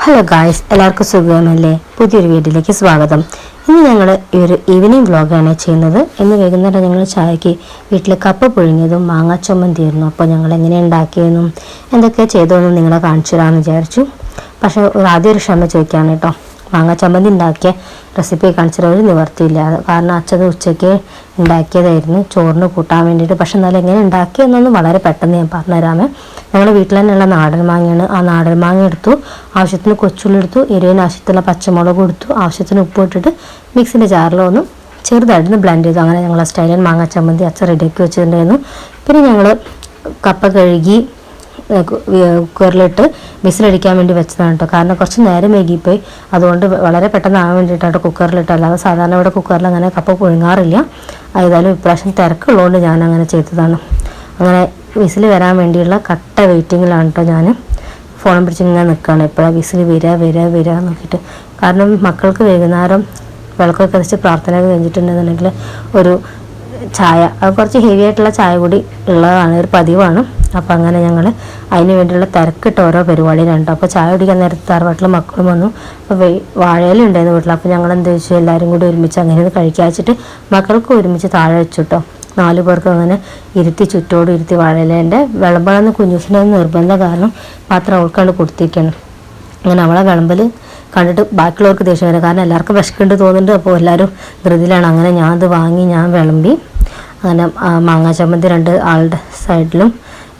Hello guys, എല്ലാവർക്കും സുഖമല്ലേ? പുതിയൊരു വീഡിയോയിലേക്ക് സ്വാഗതം. ഇന്ന് ഞങ്ങൾ ഈ ഒരു ഈവനിങ് വ്ളോഗാണ് ചെയ്യുന്നത്. ഇന്ന് വൈകുന്നേരം ഞങ്ങൾ ചായക്ക് വീട്ടിൽ കപ്പ പുഴുങ്ങിയതും മാങ്ങാ ചമ്മന്തിയായിരുന്നു. അപ്പോൾ ഞങ്ങൾ എങ്ങനെ ഉണ്ടാക്കിയതെന്നും എന്തൊക്കെ ചെയ്തതെന്നും നിങ്ങളെ കാണിച്ചു തരാമെന്ന് വിചാരിച്ചു. പക്ഷേ ആദ്യം ഒരു ക്ഷമ ചോദിക്കുകയാണ് കേട്ടോ. മാങ്ങാ ചമ്മന്തി ഉണ്ടാക്കിയ റെസിപ്പി കാണിച്ചിട്ട് ഒരു നിവർത്തിയില്ല. കാരണം അച്ഛത് ഉച്ചയ്ക്ക് ഉണ്ടാക്കിയതായിരുന്നു ചോറിന് കൂട്ടാൻ വേണ്ടിയിട്ട്. പക്ഷെ എന്നാലും എങ്ങനെ ഉണ്ടാക്കിയെന്നൊന്നും വളരെ പെട്ടെന്ന് ഞാൻ പറഞ്ഞുതരാമേ. ഞങ്ങളുടെ വീട്ടിൽ തന്നെയുള്ള നാടൻ മാങ്ങയാണ്. ആ നാടൻ മാങ്ങ എടുത്തു, ആവശ്യത്തിന് കൊച്ചുള്ളി എടുത്തു, എരിവിന് ആവശ്യത്തിലുള്ള പച്ചമുളക് കൊടുത്തു, ആവശ്യത്തിന് ഉപ്പ് ഇട്ടിട്ട് മിക്സിൻ്റെ ജാറിലൊന്നും ചെറുതായിട്ടൊന്ന് ബ്ലെൻഡ് ചെയ്തു. അങ്ങനെ ഞങ്ങൾ സ്റ്റൈലൻ മാങ്ങാ ചമ്മന്തി അച്ഛൻ റെഡിയാക്കി വെച്ചിട്ടുണ്ടായിരുന്നു. പിന്നെ ഞങ്ങൾ കപ്പ കഴുകി കുക്കറിലിട്ട് വിസിലടിക്കാൻ വേണ്ടി വെച്ചതാണ് കേട്ടോ. കാരണം കുറച്ച് നേരം വൈകിപ്പോയി, അതുകൊണ്ട് വളരെ പെട്ടെന്ന് ആകാൻ വേണ്ടിയിട്ടാണ് കുക്കറിലിട്ട്. അല്ലാതെ സാധാരണ ഇവിടെ കുക്കറിൽ അങ്ങനെ കപ്പ പുഴുങ്ങാറില്ല. ഏതായാലും ഇപ്രാവശ്യം തിരക്കുള്ളതുകൊണ്ട് ഞാൻ അങ്ങനെ ചെയ്തതാണ്. അങ്ങനെ വിസിൽ വരാൻ വേണ്ടിയുള്ള കട്ട വെയിറ്റിങ്ങിലാണ് കേട്ടോ. ഞാൻ ഫോൺ പിടിച്ചിങ്ങനെ നിൽക്കുകയാണ്, എപ്പോഴാണ് വിസിൽ വരിക നോക്കിയിട്ട്. കാരണം മക്കൾക്ക് വൈകുന്നേരം വിളക്കൊക്കെ വെച്ച് പ്രാർത്ഥനയൊക്കെ കഴിഞ്ഞിട്ടുണ്ടെന്നുണ്ടെങ്കിൽ ഒരു ചായ, അത് കുറച്ച് ഹെവി ആയിട്ടുള്ള ചായ കൂടി ഉള്ളതാണ്, ഒരു പതിവാണ്. അപ്പോൾ അങ്ങനെ ഞങ്ങൾ അതിന് വേണ്ടിയുള്ള തിരക്കിട്ട ഓരോ പരിപാടിയിലുണ്ട്. അപ്പോൾ ചായ കുടിക്കാൻ നേരത്തെ തറവാട്ടിൽ മക്കളും വന്നു. അപ്പോൾ വാഴയിലുണ്ടായിരുന്നു വീട്ടിൽ. അപ്പോൾ ഞങ്ങൾ എന്താ വെച്ചാൽ എല്ലാവരും കൂടി ഒരുമിച്ച് അങ്ങനെ കഴിക്കാൻ വെച്ചിട്ട് മക്കൾക്ക് ഒരുമിച്ച് താഴെ വെച്ചു കേട്ടോ. 4 പേർക്ക് അങ്ങനെ ഇരുത്തി ചുറ്റോട് ഇരുത്തി വാഴയിലേൻ്റെ വിളമ്പണമെന്ന് കുഞ്ഞൂസിൻ്റെ നിർബന്ധം കാരണം പാത്രം അവൾക്കാണ്ട് കൊടുത്തിരിക്കുകയാണ്. അങ്ങനെ അവളെ വിളമ്പൽ കണ്ടിട്ട് ബാക്കിയുള്ളവർക്ക് ദേഷ്യം വരും. കാരണം എല്ലാവർക്കും വിശക്കുണ്ട് തോന്നുന്നുണ്ട്. അപ്പോൾ എല്ലാവരും ധൃതിയിലാണ്. അങ്ങനെ ഞാൻ അത് വാങ്ങി ഞാൻ വിളമ്പി. അങ്ങനെ മാങ്ങാ ചമ്മന്തി 2 ആളുടെ സൈഡിലും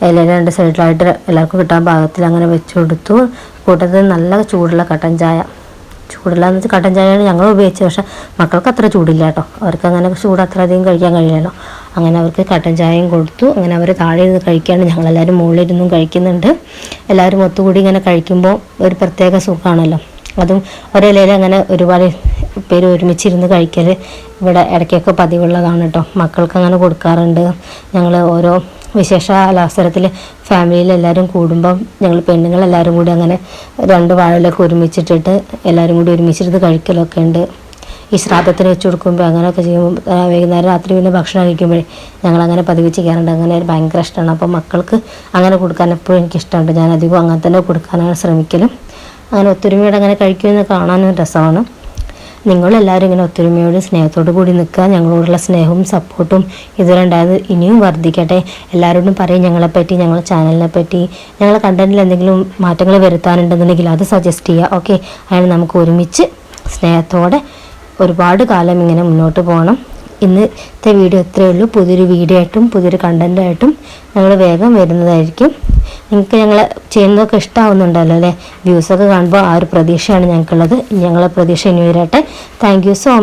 ഇലയുടെ 2 സൈഡിലായിട്ട് എല്ലാവർക്കും കിട്ടാൻ പാകത്തിൽ അങ്ങനെ വെച്ച് കൊടുത്തു. കൂട്ടത്തിൽ നല്ല ചൂടുള്ള കട്ടൻ ചായ, ചൂടില്ലാന്ന് വെച്ചാൽ കട്ടൻ ചായയാണ് ഞങ്ങൾ ഉപയോഗിച്ചത്. പക്ഷേ മക്കൾക്ക് അത്ര ചൂടില്ല കേട്ടോ. അവർക്ക് അങ്ങനെ ചൂട് അത്ര അധികം കഴിക്കാൻ കഴിയില്ലല്ലോ. അങ്ങനെ അവർക്ക് കട്ടൻ ചായയും കൊടുത്തു. അങ്ങനെ അവർ താഴെ ഇരുന്ന് കഴിക്കുകയാണ്, ഞങ്ങളെല്ലാവരും മുകളിലിരുന്നും കഴിക്കുന്നുണ്ട്. എല്ലാവരും ഒത്തുകൂടി ഇങ്ങനെ കഴിക്കുമ്പോൾ ഒരു പ്രത്യേക സുഖമാണല്ലോ. അതും ഒരിലയിൽ അങ്ങനെ ഒരുപാട് പേര് ഒരുമിച്ചിരുന്ന് കഴിക്കൽ ഇവിടെ ഇടയ്ക്കൊക്കെ പതിവുള്ളതാണ് കേട്ടോ. മക്കൾക്ക് അങ്ങനെ കൊടുക്കാറുണ്ട്. ഞങ്ങൾ ഓരോ വിശേഷ അവസരത്തിൽ ഫാമിലിയിൽ എല്ലാവരും കൂടുമ്പം ഞങ്ങൾ പെണ്ണുങ്ങളെല്ലാവരും കൂടി അങ്ങനെ 2 വാഴയിലൊക്കെ ഒരുമിച്ചിട്ടിട്ട് എല്ലാവരും കൂടി ഒരുമിച്ചിരുന്ന് കഴിക്കലൊക്കെ ഉണ്ട്. ഈ ശ്രാദ്ധത്തിന് വെച്ച് കൊടുക്കുമ്പോൾ അങ്ങനെയൊക്കെ ചെയ്യുമ്പോൾ വൈകുന്നേരം രാത്രി പിന്നെ ഭക്ഷണം കഴിക്കുമ്പോഴേ ഞങ്ങളങ്ങനെ പതിവ് ചെയ്യാറുണ്ട്. അങ്ങനെ ഭയങ്കര ഇഷ്ടമാണ്. അപ്പോൾ മക്കൾക്ക് അങ്ങനെ കൊടുക്കാൻ എപ്പോഴും എനിക്കിഷ്ടമുണ്ട്. ഞാൻ അധികം അങ്ങനെ തന്നെ കൊടുക്കാനാണ് ശ്രമിക്കലും. അങ്ങനെ ഒത്തൊരുമയോടെ അങ്ങനെ കഴിക്കുമെന്ന് കാണാനും രസമാണ്. നിങ്ങളെല്ലാവരും ഇങ്ങനെ ഒത്തൊരുമയോട് സ്നേഹത്തോടു കൂടി നിൽക്കുക. ഞങ്ങളോടുള്ള സ്നേഹവും സപ്പോർട്ടും ഇതുവരെയുണ്ടായത് ഇനിയും വർദ്ധിക്കട്ടെ. എല്ലാവരോടും പറയും ഞങ്ങളെപ്പറ്റി, ഞങ്ങളുടെ ചാനലിനെ പറ്റി, ഞങ്ങളുടെ കണ്ടൻറ്റിൽ എന്തെങ്കിലും മാറ്റങ്ങൾ വരുത്താനുണ്ടെന്നുണ്ടെങ്കിൽ അത് സജസ്റ്റ് ചെയ്യുക. ഓക്കെ, അതിന് നമുക്ക് ഒരുമിച്ച് സ്നേഹത്തോടെ ഒരുപാട് കാലം ഇങ്ങനെ മുന്നോട്ട് പോകണം. ഇന്നത്തെ വീഡിയോ ഇത്രയേ ഉള്ളൂ. പുതിയൊരു വീഡിയോ ആയിട്ടും പുതിയൊരു കണ്ടൻറ്റായിട്ടും ഞങ്ങൾ വേഗം വരുന്നതായിരിക്കും. നിങ്ങൾക്ക് ഞങ്ങൾ ചെയ്യുന്നതൊക്കെ ഇഷ്ടമാവുന്നുണ്ടല്ലോ അല്ലേ? വ്യൂസൊക്കെ കാണുമ്പോൾ ആ ഒരു പ്രതീക്ഷയാണ് ഞങ്ങൾക്കുള്ളത്. ഞങ്ങളെ പ്രതീക്ഷ ഇനി വരട്ടെ. Thank you so much.